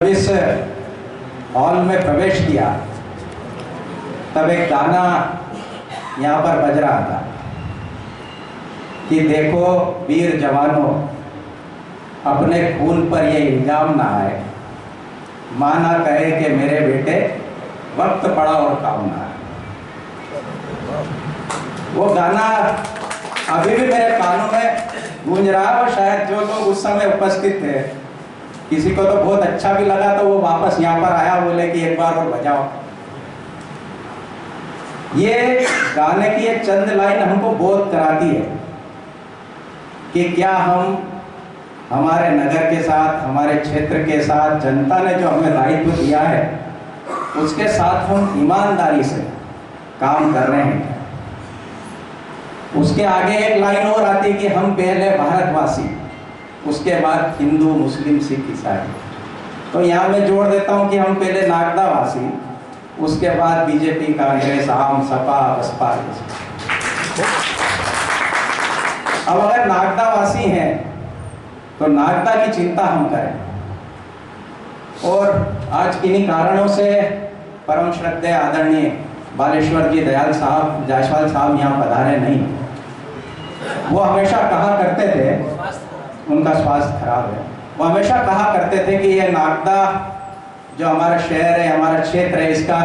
इस हॉल में प्रवेश किया तब एक गाना यहाँ पर बज रहा था कि देखो वीर जवानों, अपने खून पर ये इल्जाम ना आए, माँ ना कहे कि मेरे बेटे वक्त पड़ा और काम ना आए। वो गाना अभी भी मेरे कानों में गूंज रहा है और शायद जो लोग उस समय उपस्थित थे किसी को तो बहुत अच्छा भी लगा, तो वो वापस यहाँ पर आया, बोले कि एक बार और बजाओ। ये गाने की एक चंद लाइन हमको बोध कराती है कि क्या हम हमारे नगर के साथ, हमारे क्षेत्र के साथ, जनता ने जो हमें दायित्व दिया है उसके साथ हम ईमानदारी से काम कर रहे हैं। उसके आगे एक लाइन और आती है कि हम पहले भारतवासी, उसके बाद हिंदू, मुस्लिम, सिख, ईसाई। तो यहाँ मैं जोड़ देता हूँ कि हम पहले नागदावासी, उसके बाद बीजेपी, कांग्रेस, आम, सपा, बसपा। अब अगर नागदावासी हैं तो नागदा की चिंता हम करें। और आज किन्हीं कारणों से परम श्रद्धेय आदरणीय बालेश्वर जी जायसवाल साहब यहाँ पधारे नहीं। वो हमेशा कहा करते थे, उनका स्वास्थ्य खराब है, वो हमेशा कहा करते थे कि ये नागदा जो हमारा शहर है, हमारा क्षेत्र है, इसका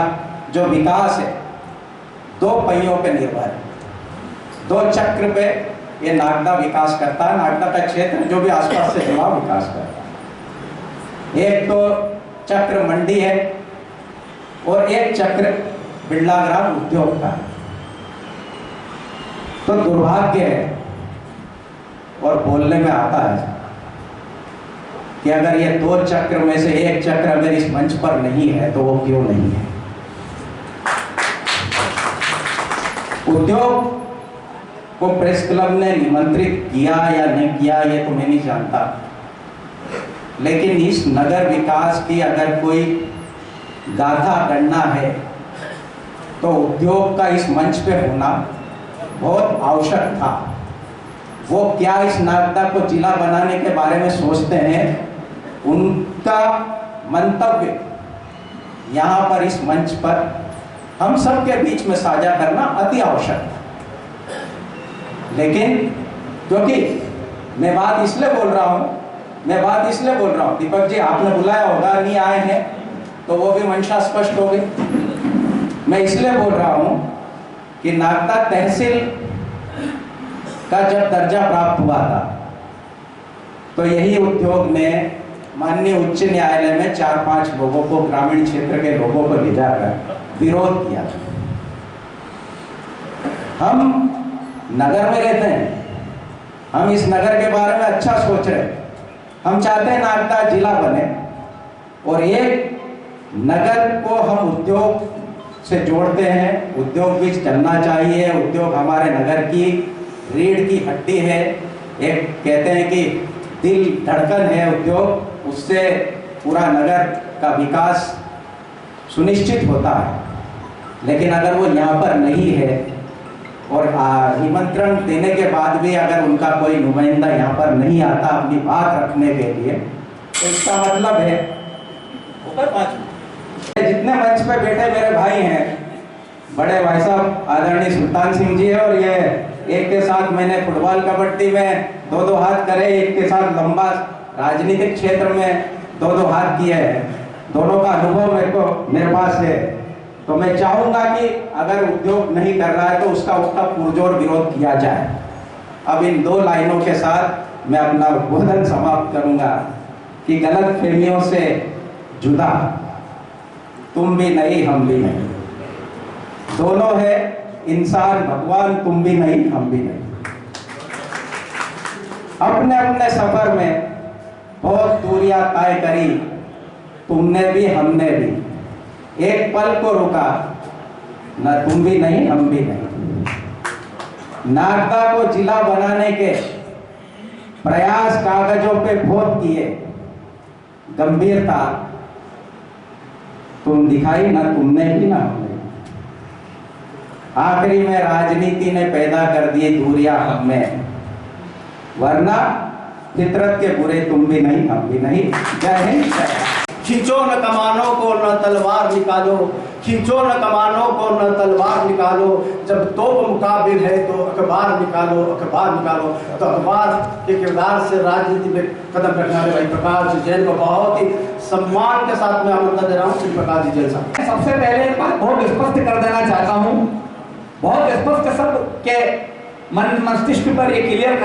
जो विकास है दो पहियों पे निर्भर है, दो चक्र पे ये नागदा विकास करता है। नागदा का क्षेत्र जो भी आसपास से जुड़ा विकास करता है। एक तो चक्र मंडी है और एक चक्र बिरला ग्राम उद्योग का है। तो दुर्भाग्य है और बोलने में आता है कि अगर ये दो चक्र में से एक चक्र अगर इस मंच पर नहीं है तो वो क्यों नहीं है। उद्योग को प्रेस क्लब ने निमंत्रित किया या नहीं किया ये तो मैं नहीं जानता, लेकिन इस नगर विकास की अगर कोई गाथा गणना है तो उद्योग का इस मंच पे होना बहुत आवश्यक था। वो क्या इस नागदा को जिला बनाने के बारे में सोचते हैं, उनका मंतव्य यहाँ पर इस मंच पर हम सब के बीच में साझा करना अति आवश्यक है। लेकिन क्योंकि मैं बात इसलिए बोल रहा हूँ, दीपक जी आपने बुलाया होगा, नहीं आए हैं तो वो भी मंशा स्पष्ट हो गई। मैं इसलिए बोल रहा हूँ कि नागदा तहसील का जब दर्जा प्राप्त हुआ था तो यही उद्योग ने माननीय उच्च न्यायालय में 4-5 लोगों को, ग्रामीण क्षेत्र के लोगों को ले जाकर विरोध किया था। हम नगर में रहते हैं, हम इस नगर के बारे में अच्छा सोच रहे हैं, हम चाहते हैं नागदा जिला बने और एक नगर को हम उद्योग से जोड़ते हैं। उद्योग भी चलना चाहिए, उद्योग हमारे नगर की रीढ़ की हड्डी है। एक कहते हैं कि दिल धड़कन है उद्योग, उससे पूरा नगर का विकास सुनिश्चित होता है। लेकिन अगर वो यहाँ पर नहीं है और निमंत्रण देने के बाद भी अगर उनका कोई नुमाइंदा यहाँ पर नहीं आता अपनी बात रखने के लिए, तो इसका मतलब है जितने मंच पे बैठे मेरे भाई हैं, बड़े भाई साहब आदरणीय सुल्तान सिंह जी है, और ये एक के साथ मैंने फुटबॉल कबड्डी में 2-2 हाथ करे, एक के साथ लंबा राजनीतिक क्षेत्र में 2-2 हाथ किए हैं। दोनों का अनुभव मेरे पास है। तो मैं चाहूंगा कि अगर उद्योग नहीं कर रहा है तो उसका पुरजोर विरोध किया जाए। अब इन 2 लाइनों के साथ मैं अपना उद्बोधन समाप्त करूंगा कि गलत फहमियों से जुदा तुम भी नहीं, हम भी नहीं, दोनों है इंसान भगवान, तुम भी नहीं, हम भी नहीं। अपने अपने सफर में बहुत दूरियां तय करी, तुमने भी हमने भी, एक पल को रुका न, तुम भी नहीं, हम भी नहीं। नागदा को जिला बनाने के प्रयास कागजों पे बहुत किए, गंभीरता तुम दिखाई ना, तुमने भी ना हमने। आखिरी में राजनीति ने पैदा कर दी दूरियां हम में, वरना फितरत के बुरे तुम भी नहीं, हम भी नहीं। जय हिंद। खींचो न कमानों को न तलवार निकालो, खींचो न कमानों को न तलवार निकालो, जब तोप मुकाबिल है तो अखबार निकालो, अखबार निकालो। तो अखबार के किरदार से राजनीति में कदम रखने वाले भाई प्रकाश जैन को बहुत ही सम्मान के साथ मैं आमंत्रण दे रहा हूँ। श्री प्रकाश जैन साहब, सबसे पहले एक बात बहुत स्पष्ट कर देना चाहता हूँ, बहुत स्पष्ट सबके मन मस्तिष्क पर ये क्लियर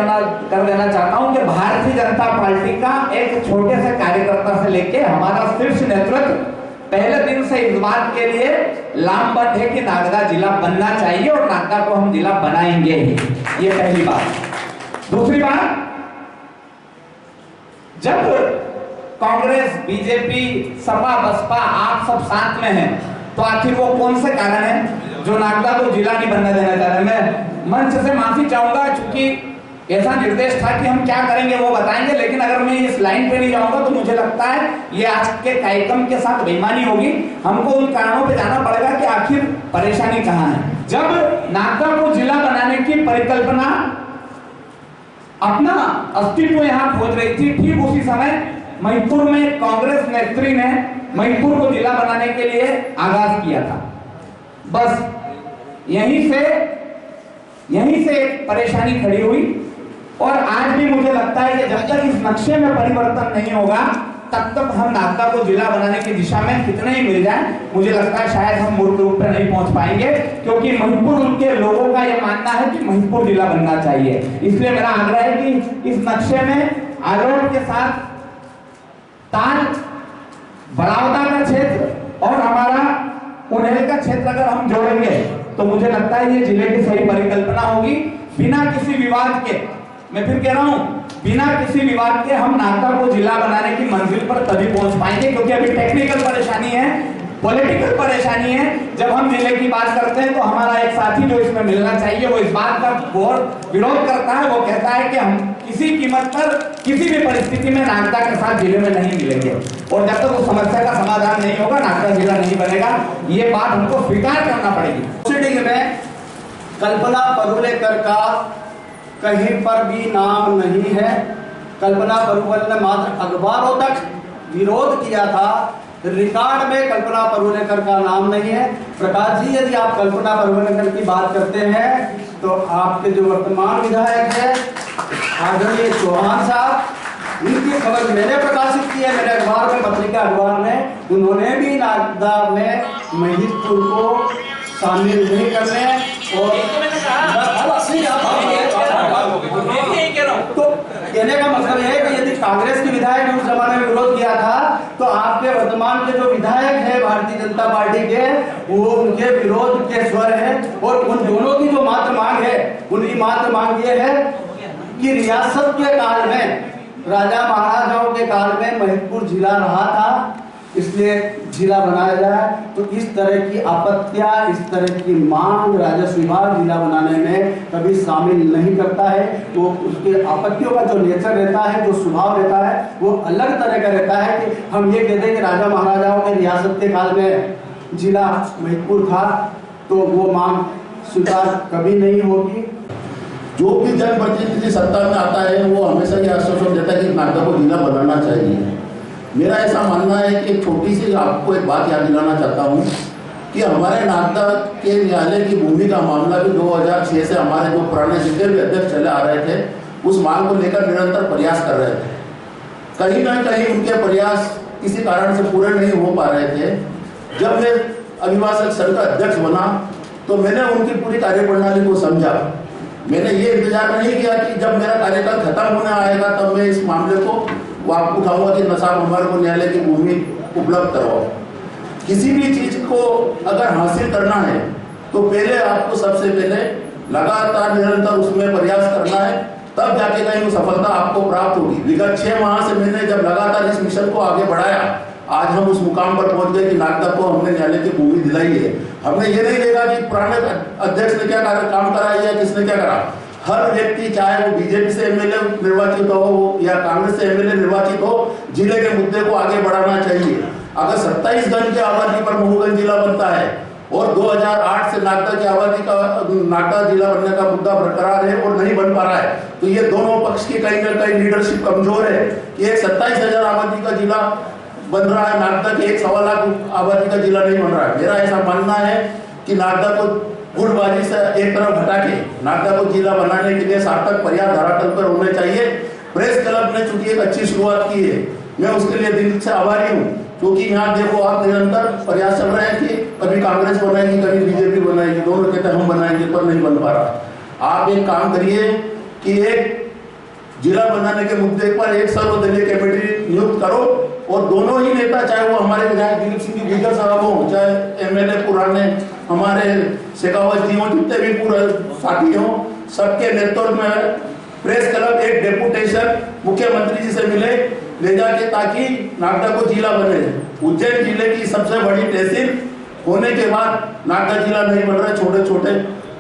कर देना चाहता हूं कि भारतीय जनता पार्टी का एक छोटे से कार्यकर्ता से लेके हमारा शीर्ष नेतृत्व पहले दिन से इस बात के लिए लामबद्ध है कि नागदा जिला बनना चाहिए और नागदा को हम जिला बनाएंगे ही। ये पहली बात। दूसरी बात, जब कांग्रेस, बीजेपी, सपा, बसपा आप सब साथ में हैं, तो आखिर वो कौन से कारण है जो नागदा को जिला नहीं बनने देना चाह रहे? मैं मंच से माफी चाहूंगा, क्योंकि ऐसा निर्देश था कि हम क्या करेंगे वो बताएंगे, लेकिन अगर मैं इस लाइन पे नहीं जाऊंगा तो मुझे लगता है ये आज के कार्यक्रम के साथ बेईमानी होगी। हमको उन कारणों पे जाना पड़ेगा कि आखिर परेशानी कहाँ है। जब नागदा को जिला बनाने की परिकल्पना अपना अस्तित्व यहाँ खोज रही थी, ठीक उसी समय महिपुर में कांग्रेस नेत्री ने महिपुर को जिला बनाने के लिए आगाज किया था। बस यहीं से एक परेशानी खड़ी हुई, और आज भी मुझे लगता है कि जब तक इस नक्शे में परिवर्तन नहीं होगा तब तक हम नागदा को जिला बनाने की दिशा में कितने ही मिल जाए, मुझे लगता है शायद हम मूल रूप पे नहीं पहुंच पाएंगे, क्योंकि महिपुर उनके लोगों का यह मानना है कि महिपुर जिला बनना चाहिए। इसलिए मेरा आग्रह है कि इस नक्शे में आलोट के साथ ताल, बड़ावदा का क्षेत्र और हमारा उन्हेल का क्षेत्र अगर हम जोड़ेंगे तो मुझे लगता है ये जिले की सही परिकल्पना होगी। बिना किसी विवाद के, मैं फिर कह रहा हूं, बिना किसी विवाद के हम नागदा को जिला बनाने की मंजिल पर तभी पहुंच पाएंगे, क्योंकि अभी टेक्निकल परेशानी है, पॉलिटिकल परेशानी है। जब हम जिले की बात करते हैं तो हमारा एक साथी जो इसमें मिलना चाहिए वो इस बात का बहुत विरोध करता है। वो कहता है कि हम किसी कीमत पर किसी भी परिस्थिति में नागदा के साथ जिले में नहीं मिलेंगे, और जब तक उस समस्या का समाधान नहीं होगा नागदा जिला नहीं बनेगा। ये बात हमको स्वीकार करना पड़ेगी। में कल्पना परुलेकर का कहीं पर भी नाम नहीं है। कल्पना परुलेकर ने मात्र अखबारों तक विरोध किया था, रिकॉर्ड में कल्पना परुलेकर का नाम नहीं है। प्रकाश जी, यदि आप कल्पना परुलेकर की बात करते हैं तो आपके जो वर्तमान विधायक है आदरणीय चौहान साहब, उनकी खबर मैंने प्रकाशित की है, मेरे अखबार में, पत्रिका अखबार में, उन्होंने भी नागदा में महिपुर को शामिल नहीं करने और तो कहने का मतलब है कि यदि कांग्रेस के विधायक ने उस जमाने में विरोध किया था तो आपके वर्तमान के जो विधायक है भारतीय जनता पार्टी के, वो उनके विरोध के स्वर है। और उन दोनों की जो मात्र मांग है, उनकी मात्र मांग ये है कि रियासत के काल में, राजा महाराजाओं के काल में महिपुर जिला रहा था, इसलिए जिला बनाया जाए। तो इस तरह की आपत्तियां, इस तरह की मांग राजस्व विभाग जिला बनाने में कभी शामिल नहीं करता है। वो उसके आपत्तियों का जो नेचर रहता है, जो स्वभाव रहता है, वो अलग तरह का रहता है। कि हम ये कहते हैं कि राजा महाराजाओं के रियासत के काल में जिला महिपुर था, तो वो मांग स्वीकार कभी नहीं होगी। जो भी जनप्रतिनिधि सत्ता में आता है वो हमेशा ये आश्वासन देता है कि नागदा को जिला बनाना चाहिए। मेरा ऐसा मानना है कि छोटी सी आपको एक बात याद दिलाना चाहता हूँ कि हमारे नागदा के न्यायालय की भूमि का मामला भी 2006 से हमारे जो पुराने जितने भी अध्यक्ष चले आ रहे थे उस मांग को लेकर निरंतर प्रयास कर रहे थे। कहीं ना कहीं उनके प्रयास किसी कारण से पूरे नहीं हो पा रहे थे। जब मैं अभिभाषक संघ का अध्यक्ष बना तो मैंने उनकी पूरी कार्यप्रणाली को समझा। मैंने ये इंतजार नहीं किया कि जब मेरा कार्यकाल खत्म होने आएगा तब मैं इस मामले को वापस उठाऊंगा कि नसाब हमारे को न्यायालय की भूमि उपलब्ध करवाओ। किसी भी चीज को अगर हासिल करना है तो पहले आपको सबसे पहले लगातार निरंतर उसमें प्रयास करना है, तब जाके कहीं वो सफलता आपको प्राप्त होगी। विगत 6 माह से मैंने जब लगातार इस मिशन को आगे बढ़ाया, आज हम उस मुकाम पर पहुंच गए कि नागदा को हमने न्यायालय की भूमि दिलाई है। हमने ये नहीं देखा कि पुराने अध्यक्ष ने क्या काम करा या किसने क्या करा। हर व्यक्ति, चाहे वो बीजेपी से एमएलए निर्वाचित हो या कांग्रेस से एमएलए निर्वाचित हो, जिले के मुद्दे को आगे बढ़ाना चाहिए। अगर 27 गण की आबादी पर महूगंज जिला बनता है और 2008 से नागदा की आबादी का नागदा जिला बनने का मुद्दा बरकरार है और नहीं बन पा रहा है, तो ये दोनों पक्ष की कहीं ना कहीं लीडरशिप कमजोर है कि एक 27,000 आबादी का जिला बन रहा है नागदा के 1.25 लाख आबादी का जिला नहीं बन रहा है। मेरा ऐसा मानना है कि नागदा को गुटबाजी से एक तरफ हटा के नागदा को जिला बनाने के लिए सार्थक प्रयास धरातल पर होने चाहिए। प्रेस क्लब ने चूंकि एक अच्छी शुरुआत की है, मैं उसके लिए दिल से आभारी हूँ, क्योंकि यहाँ देखो आप निरंतर प्रयास चल रहे हैं कि कभी कांग्रेस बनाएगी, कभी बीजेपी बनाएगी, दोनों कहते हैं हम बनाएंगे, पर नहीं बन पा रहा। आप एक काम करिए कि एक जिला बनाने के मुद्दे पर एक सर्वदलीय कमेटी नियुक्त करो और दोनों ही नेता, चाहे वो हमारे विधायक दिलीप सिंह गुर्जर साहब हो, चाहे एमएलए पुराने हमारे शेखावत जी हो, जितने भी पूरे साथी हो, सबके नेतृत्व में प्रेस क्लब एक डेपुटेशन मुख्यमंत्री जी से मिले ले जाके, ताकि नागदा को जिला बने। उज्जैन जिले की सबसे बड़ी तहसील होने के बाद नागदा जिला नहीं बन रहा, छोटे छोटे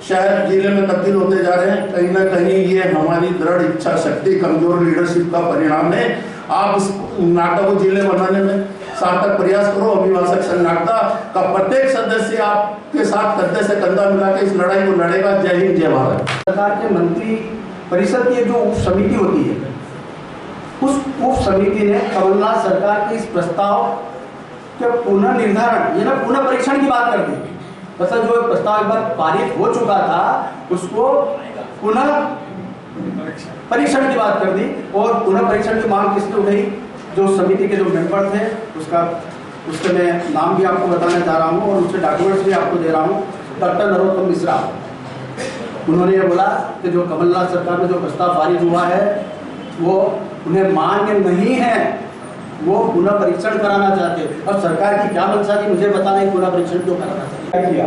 शहर जिले में तब्दील होते जा रहे हैं। कहीं ना कहीं ये हमारी दृढ़ इच्छा शक्ति, कमजोर लीडरशिप का परिणाम है। आप इस नागदा को जिले बनाने में सार्थक प्रयास करो। अभिभाषक संघ नागदा का प्रत्येक सदस्य आपके साथ कंधे से कंधा मिला के इस लड़ाई को लड़ेगा। जय हिंद, जय भारत। सरकार के मंत्री परिषद की जो उप समिति होती है, उस उप समिति ने कमलनाथ सरकार के इस प्रस्ताव के पुनर्निर्धारण, ये ना पुनः परीक्षण की बात कर दी। मतलब जो प्रस्ताव एक बार पारित हो चुका था उसको पुनः परीक्षण की बात कर दी। और पुनः परीक्षण की मांग किसने उठाई? जो समिति के जो मेंबर थे, उसके मैं नाम भी आपको बताना चाह रहा हूँ और उसके डॉक्यूमेंट्स भी आपको दे रहा हूँ। डॉक्टर नरोत्तम मिश्रा, उन्होंने ये बोला कि जो कमलनाथ सरकार में जो प्रस्ताव पारित हुआ है वो उन्हें मान्य नहीं है, वो पुनः परीक्षण कराना चाहते हैं। अब सरकार की क्या मंशा थी मुझे पता नहीं, पुनः परीक्षण क्यों कराना चाहते किया।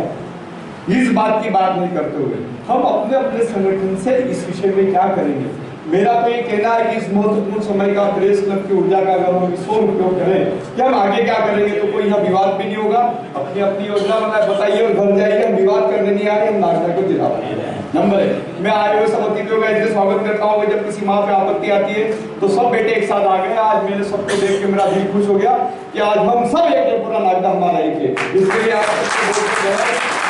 इस बात की बात नहीं करते हुए हम अपने अपने संगठन से इस विषय में क्या करेंगे। मेरा तो ये कहना है कि इस महत्वपूर्ण समय का प्रेस क्लब की ऊर्जा का अगर हम इसको उपयोग करें कि हम आगे क्या करेंगे, तो कोई यहाँ विवाद भी नहीं होगा। अपनी अपनी योजना बनाए बताइए और घर जाइए। हम विवाद करने नहीं आ रहे, हम नागदा को जिला बनाएंगे। नंबर 1, मैं आए हुए सब अतिथियों का इसलिए स्वागत करता हूँ। जब किसी माँ पे आपत्ति आती है तो सब बेटे एक साथ आ गए। आज मैंने सबको देख के मेरा दिल खुश हो गया कि आज हम सब एक है, पूरा नागदा हमारा एक है। इसके लिए आप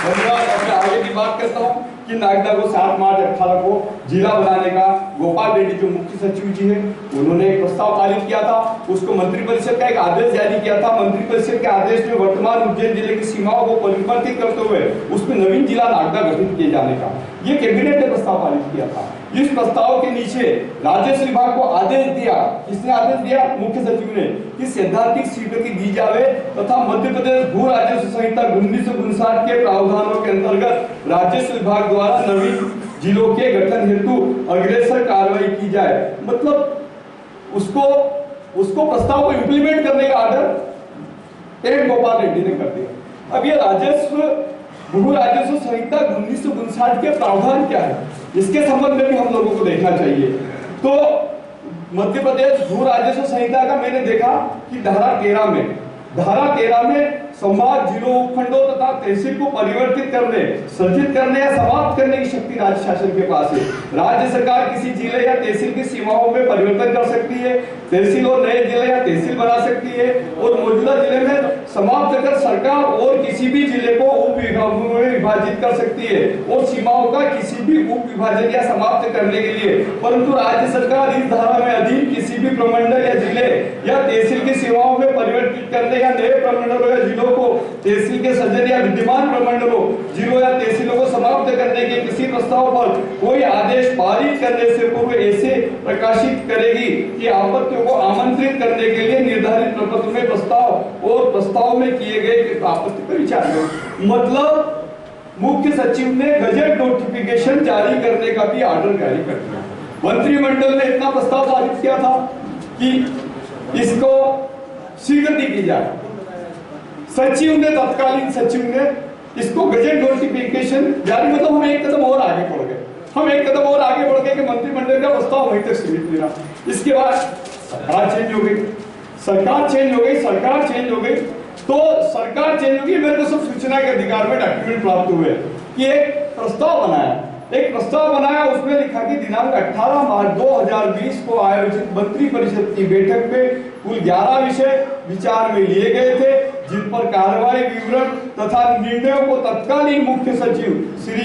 धन्यवाद। मैं आगे की बात करता हूँ कि नागदा को 7 मार्च 18 को जिला बनाने का गोपाल रेड्डी जो मुख्य सचिव जी है उन्होंने एक प्रस्ताव पारित किया था। उसको मंत्रिपरिषद का एक आदेश जारी किया था। मंत्रिपरिषद के आदेश में वर्तमान उज्जैन जिले की सीमाओं को परिवर्तित करते हुए उसमें नवीन जिला नागदा गठित किए जाने का ये कैबिनेट ने प्रस्ताव पारित किया था। इस प्रस्ताव के नीचे राजस्व विभाग को आदेश दिया। किसने आदेश दिया? मुख्य सचिव ने, कि सैद्धांतिक स्वीकृति दी जावे तथा मध्य प्रदेश भू राजस्व संहिता 1959 के प्रावधानों के अंतर्गत राजस्व विभाग द्वारा नवीन जिलों के गठन हेतु अग्रेसर कार्रवाई की जाए। मतलब उसको प्रस्ताव को इंप्लीमेंट करने का आर्डर एम गोपाल रेड्डी ने कर दिया। अब ये भू राजस्व संहिता 1959 के प्रावधान क्या है, इसके संबंध में भी हम लोगों को देखना चाहिए। तो मध्य प्रदेश भू राजस्व संहिता का मैंने देखा कि धारा 13 में संभाग जिलों, उपखंडों तथा तहसील को परिवर्तित करने, सृजित करने या समाप्त करने की शक्ति राज्य शासन के पास है। राज्य सरकार किसी जिले या तहसील की सीमाओं में परिवर्तन कर सकती है, तहसील और नए जिले या तहसील बना सकती है और मौजूदा जिले में समाप्त कर सरकार और किसी भी जिले को उप विभागों में विभाजित कर सकती है और सीमाओं का किसी भी उप विभाजन या समाप्त करने के लिए। परंतु राज्य सरकार इस धारा में अधीन किसी भी प्रमंडल या जिले या तहसील की सीमाओं में परिवर्तित करने या नए प्रमंडलों या जिलों को तहसील के सृजन या विद्यमान प्रमंडलों, जिलों या तहसीलों को समाप्त करने के किसी प्रस्ताव पर कोई आदेश पारित करने से पूर्व ऐसे प्रकाशित करेगी कि आपत्तियों को आमंत्रित करने के लिए निर्धारित प्रपत्र में प्रस्ताव और प्रस्ताव में किए गए आपत्ति पर विचार करें। मतलब मुख्य सचिव ने गजट नोटिफिकेशन जारी करने का भी आर्डर जारी कर दिया। मंत्रिमंडल ने इतना प्रस्ताव पारित किया था कि इसको स्वीकृति की जाए। तत्कालीन सचिव ने इसको गजट नोटिफिकेशन जारी, मतलब हम एक कदम और आगे बढ़ गए। कि मंत्रिमंडल का प्रस्ताव वहीं तक सीमित नहीं रहा। इसके बाद सरकार चेंज हो गई। मेरे को सब सूचना के अधिकार में डॉक्यूमेंट प्राप्त हुए कि एक प्रस्ताव बनाया। उसमें लिखा कि दिनांक 18 मार्च 2020 को आयोजित मंत्री परिषद की बैठक में कुल 11 विषय विचार में लिए गए थे, जिन पर कार्रवाई विवरण तथा निर्णयों को तत्कालीन मुख्य सचिव श्री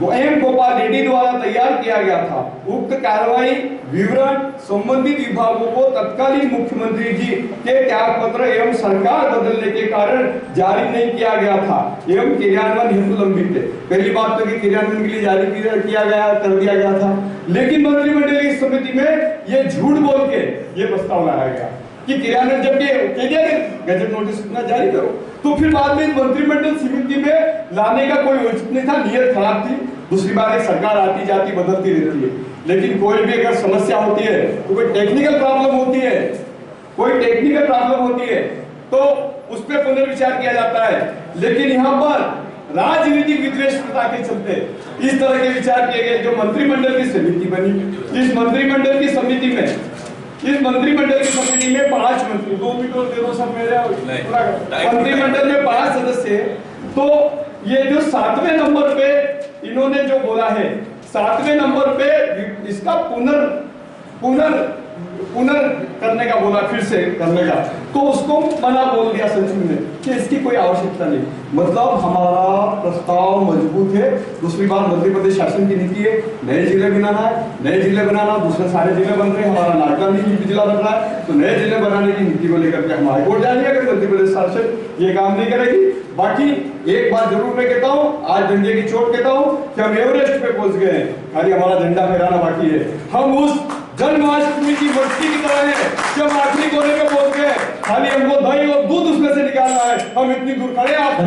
एम गोपाल रेड्डी द्वारा तैयार किया गया था। उक्त कार्रवाई विवरण संबंधित विभागों को तत्कालीन मुख्यमंत्री जी के त्यागपत्र एवं सरकार बदलने के कारण जारी नहीं किया गया था एवं क्रियान्वयन हेतु लंबित थे। पहली बात तो कि क्रियान्वयन के लिए जारी किया गया कर दिया गया था, लेकिन मंत्रिमंडल की समिति में ये झूठ बोल के ये प्रस्ताव लाया गया कि क्रियान्वयन जब गजट नोटिस इतना जारी करो, तो फिर बाद में मंत्रिमंडल समिति में लाने का कोई उचित नहीं था, नियत खराब थी। दूसरी बात एक सरकार आती जाती बदलती रहती है, लेकिन कोई भी अगर समस्या होती है तो कोई टेक्निकल प्रॉब्लम होती है तो उस पर पुनर्विचार किया जाता है। लेकिन यहाँ पर राजनीतिक विद्वेषता के चलते इस तरह के विचार किए गए। जो मंत्रिमंडल की समिति बनी, इस मंत्रिमंडल की समिति में 5 मंत्री, 2 मिनट और दे दो सब मेरे, मंत्रिमंडल में 5 सदस्य। तो ये जो 7वें नंबर पे इन्होंने जो बोला है, 7वें नंबर पे इसका पुनर करने का बोला, फिर से करने का, तो उसको मना बोल दिया सचिव ने कि इसकी कोई आवश्यकता नहीं। मतलब हमारा प्रस्ताव मजबूत है। दूसरी बात, मध्य प्रदेश शासन की नीति है, नए जिले बनाना, दूसरे सारे जिले बन रहे हैं, हमारा नागौर जिला बन रहा है, तो नए जिले बनाने की नीति को लेकर के हम हाईकोर्ट जाएंगे अगर मध्य प्रदेश शासन ये काम नहीं करेगी। बाकी एक बात जरूर मैं कहता हूँ, आज डंडे की चोट कहता हूँ कि हम एवरेस्ट पे पहुंच गए हैं, खाली हमारा झंडा फहराना बाकी है। हम उस जन्माष्टमी की मटकी की तरह है कि हम आखिरी कोने पे पहुंच गए, खाली हमको दही और दूध उसमें से निकालना है। हम इतनी दूर खड़े हैं। आप